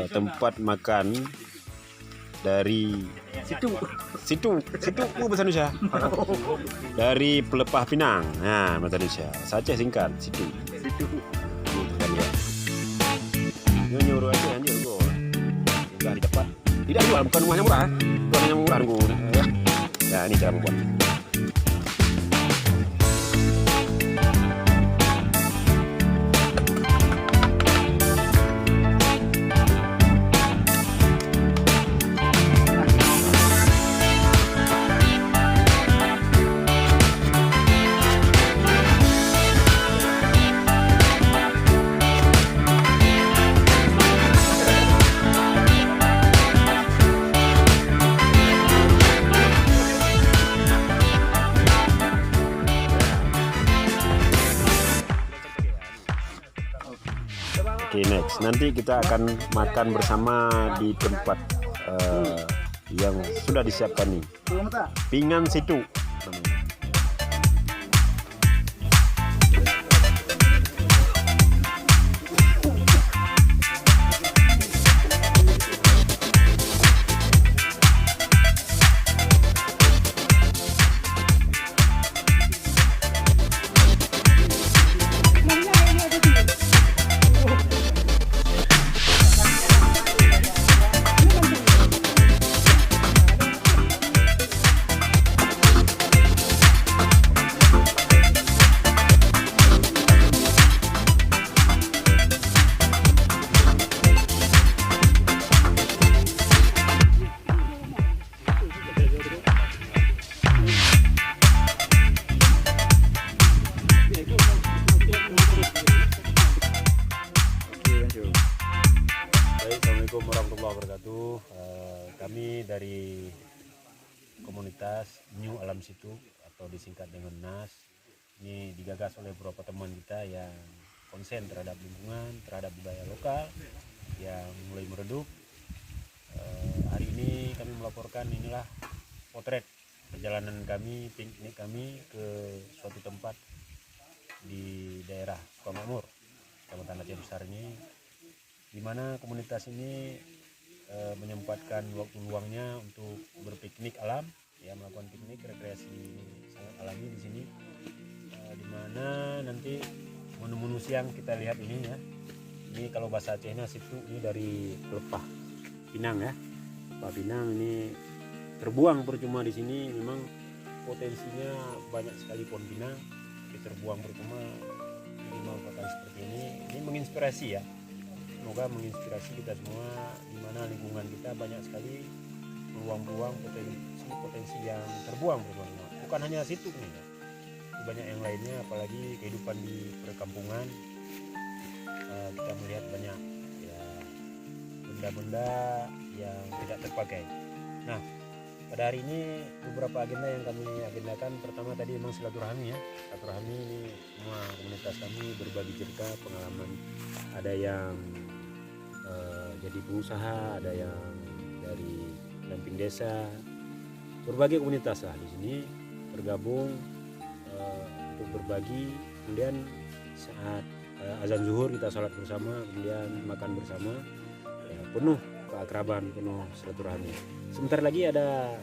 Tempat makan dari situ bahasa Indonesia dari Pelepah Pinang. Nah, bahasa Indonesia saja singkat situ kan ya. Nyuruh aja anjir gua udah dapat tidak jual, bukan rumahnya murah, rumahnya murah gua ya. Nah, ini cara membuat. Oke, next nanti kita akan makan bersama di tempat yang sudah disiapkan nih, Pingan Situ namanya. Assalamualaikum warahmatullahi wabarakatuh. Kami dari komunitas New Alam Situ atau disingkat dengan NAS, ini digagas oleh beberapa teman kita yang konsen terhadap lingkungan, terhadap budaya lokal yang mulai meredup. Hari ini kami melaporkan inilah potret perjalanan kami, piknik kami ke suatu tempat di daerah Sukamakmur, Kecamatan Aceh Besar ini, di mana komunitas ini menyempatkan waktu luangnya untuk berpiknik alam, ya, melakukan piknik rekreasi sangat alami di sini, di mana nanti menu-menu siang kita lihat ini ya. Ini kalau bahasa Acehnya situ, ini dari Pelepah Pinang ya. Pelepah Pinang ini terbuang percuma di sini, memang potensinya banyak sekali pohon pinang, terbuang percuma dimanfaatkan seperti ini. Ini menginspirasi ya. Semoga menginspirasi kita semua, di mana lingkungan kita banyak sekali peluang-peluang potensi yang terbuang berbuang. Bukan hanya situ nih ya, banyak yang lainnya, apalagi kehidupan di perkampungan. Kita melihat banyak ya benda-benda yang tidak terpakai. Nah, pada hari ini beberapa agenda yang kami agendakan. Pertama tadi memang silaturahmi ya. Silaturahmi ini semua komunitas kami berbagi cerita pengalaman. Ada yang jadi pengusaha, ada yang dari pendamping desa, berbagai komunitas lah di sini bergabung untuk berbagi. Kemudian saat azan zuhur kita sholat bersama, kemudian makan bersama, ya, penuh keakraban, penuh silaturahmi. Sebentar lagi ada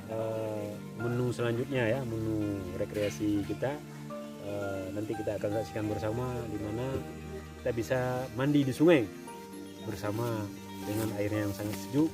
menu selanjutnya ya, menu rekreasi kita. Nanti kita akan saksikan bersama, di mana kita bisa mandi di sungai bersama dengan airnya yang sangat sejuk.